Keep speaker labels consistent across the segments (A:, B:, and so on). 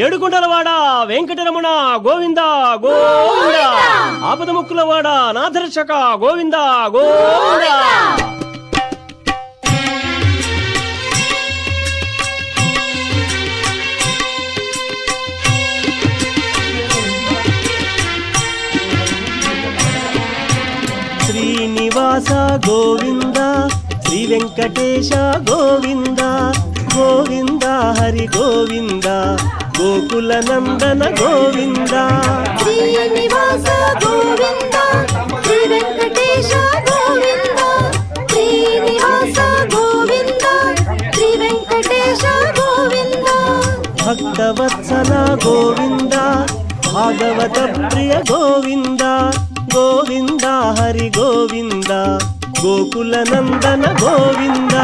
A: ఏడుకుంటలవాడ వెంకటరమణ గోవింద గోవింద, ఆపద ముక్కులవాడ నాథరక్షక గోవింద గోవింద. శ్రీనివాస గోవింద, శ్రీ వెంకటేశ గోవింద గోవింద, హరి గోవింద, గోకుల నందన గోవింద.
B: శ్రీనివాస గోవింద, శ్రీ వెంకటేశ గోవింద, శ్రీనివాస గోవింద, శ్రీ వెంకటేశ గోవింద.
A: భక్తవత్సల గోవింద, భాగవత ప్రియ గోవింద గోవింద, హరి గోవింద, గోకుల నందన గోవింద.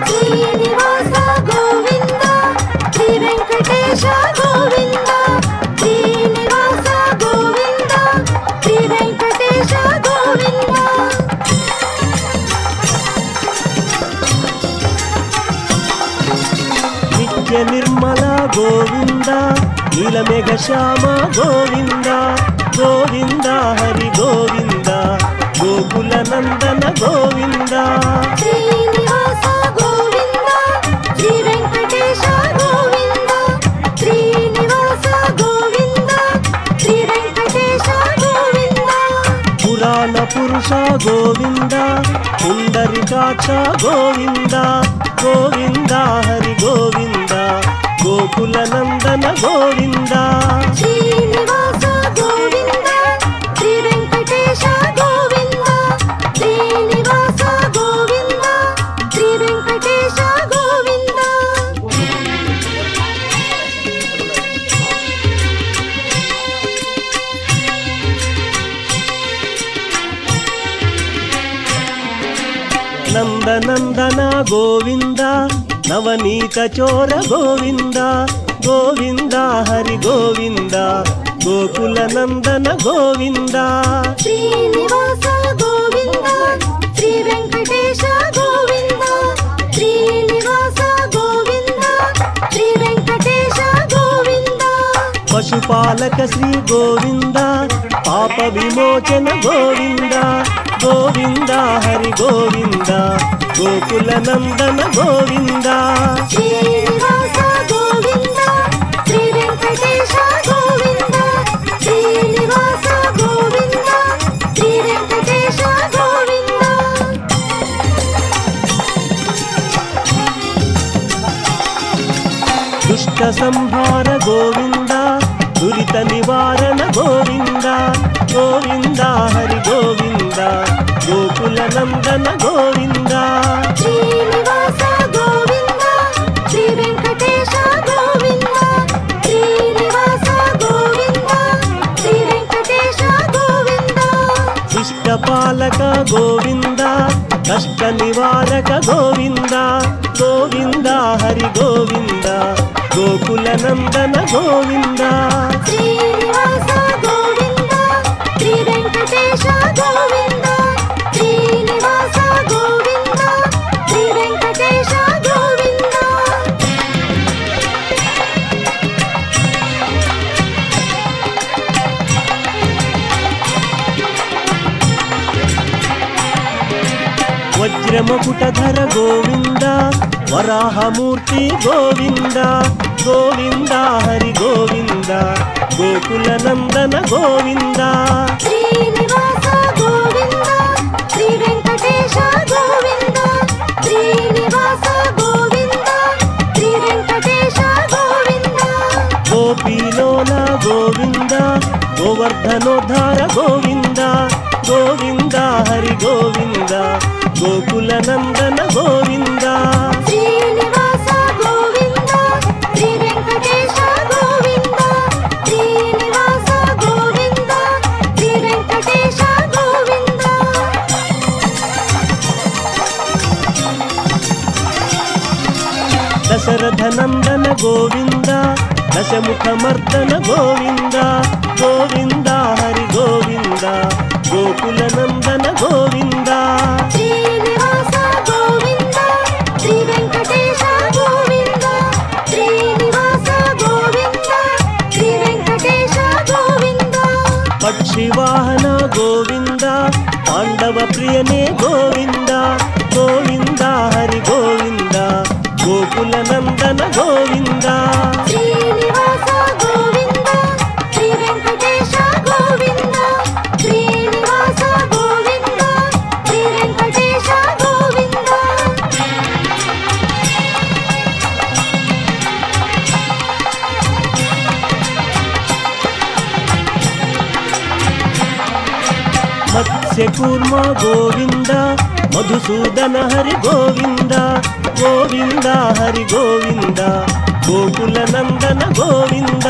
B: శ్రీనివాస గోవింద, శ్రీ వెంకటేశ గోవింద, శ్రీనివాస గోవింద, శ్రీ వెంకటేశ గోవింద.
A: నిత్య నిర్మల గోవింద, నీలమేఘ శ్యామ గోవింద గోవింద, హరి గోవింద, గోకుల నందన గోవింద.
B: శ్రీనివాస గోవింద, శ్రీ వెంకటేశ గోవింద, శ్రీనివాస గోవింద, శ్రీ వెంకటేశ గోవింద.
A: పురాణ పురుష గోవింద, పుండరీకాక్ష గోవింద గోవింద, హరి గోవింద, గోకుల నందన గోవింద.
B: శ్రీనివాస గోవింద, శ్రీ వెంకటేశ గోవింద, శ్రీనివాస గోవింద, శ్రీ వెంకటేశ గోవింద.
A: నందనందన గోవింద, నవనీత చోర గోవింద గోవింద, హరి గోవింద, గోకుల నందన గోవింద.
B: శ్రీనివాస గోవింద, శ్రీ వెంకటేశ గోవింద, శ్రీనివాస గోవింద, శ్రీ వెంకటేశ గోవింద.
A: పశుపాలక శ్రీ గోవింద, పాప విమోచన గోవింద గోవింద, హరి గోవింద, గోకుల నందన గోవింద.
B: శ్రీనివాస గోవింద, శ్రీ వెంకటేశ గోవింద, శ్రీనివాస గోవింద, శ్రీ వెంకటేశ గోవింద.
A: దుష్ట సంహార గోవింద, దురిత నివారణ గోవింద గోవింద, హరి గోవింద, గోకుల నందన గోవింద.
B: శ్రీనివాస గోవింద, శ్రీ వెంకటేశ గోవింద, శ్రీనివాస గోవింద, శ్రీ వెంకటేశ గోవింద.
A: ఇష్టపాలక గోవింద, కష్ట నివారక గోవింద గోవింద, హరి గోవింద, గోకుల నందన గోవింద.
B: శ్రీనివాస గోవింద, శ్రీ వెంకటేశ గోవింద, శ్రీనివాస గోవింద, శ్రీ వెంకటేశ గోవింద.
A: వజ్రముకుటధర గోవింద, వరాహమూర్తి గోవింద గోవింద, హరి గోవింద, గోకుల నందన గోవింద.
B: శ్రీనివాస గోవింద, శ్రీ వెంకటేశ గోవింద, శ్రీనివాస గోవింద, శ్రీ వెంకటేశ గోవింద.
A: గోపీలోల గోవింద, గోవర్ధనోద్ధార గోవింద గోవింద, హరి గోవింద, గోకుల నందన గోవింద.
B: శ్రీనివాస గోవింద, శ్రీ వెంకటేశ గోవింద, శ్రీనివాస గోవింద, శ్రీ వెంకటేశ గోవింద.
A: దశరథ నందన గోవింద, దశముఖమర్దన గోవింద గోవింద, హరి గోవింద, గోకుల నందన గోవింద.
B: శ్రీనివాస గోవింద, శ్రీ వెంకటేశ గోవింద, శ్రీనివాస గోవింద,
A: ಪ್ರಿಯನೇ ಗೋವಿಂದ ಗೋವಿಂದ ಹರಿ ಗೋವಿಂದ ಗೋಕುಲ ನಂದನ ಗೋವಿಂದ
B: ಶ್ರೀನಿವಾಸ ಗೋವಿಂದ ಶ್ರೀ ವೆಂಕಟೇಶ ಗೋವಿಂದ ಶ್ರೀನಿವಾಸ ಗೋವಿಂದ ಶ್ರೀ ವೆಂಕಟೇಶ ಗೋವಿಂದ
A: ಮತ್ಸ್ಯಕೂರ್ಮ ಗೋವಿಂದ ಮಧುಸೂದನ ಹರಿ ಗೋವಿಂದ ಗೋವಿಂದ ಹರಿ ಗೋವಿಂದ ಗೋಕುಲ ನಂದನ ಗೋವಿಂದ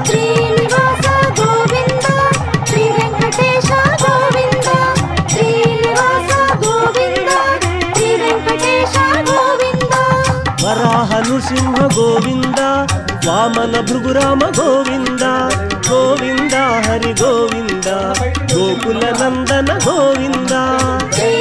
B: ಶ್ರೀನಿವಾಸ ಗೋವಿಂದ ಶ್ರೀ ವೆಂಕಟೇಶ ಗೋವಿಂದ ಶ್ರೀನಿವಾಸ ಗೋವಿಂದ ಶ್ರೀ ವೆಂಕಟೇಶ ಗೋವಿಂದ
A: ವರಾಹ ನೃಸಿಂಹ ಗೋವಿಂದ ವಾಮನ ಭೃಗುರಾಮ ಗೋವಿಂದ ಗೋವಿಂದ ಹರಿ ಗೋವಿಂದ ಗೋಕುಲ ನಂದನ ಗೋವಿಂದ
B: ಶ್ರೀ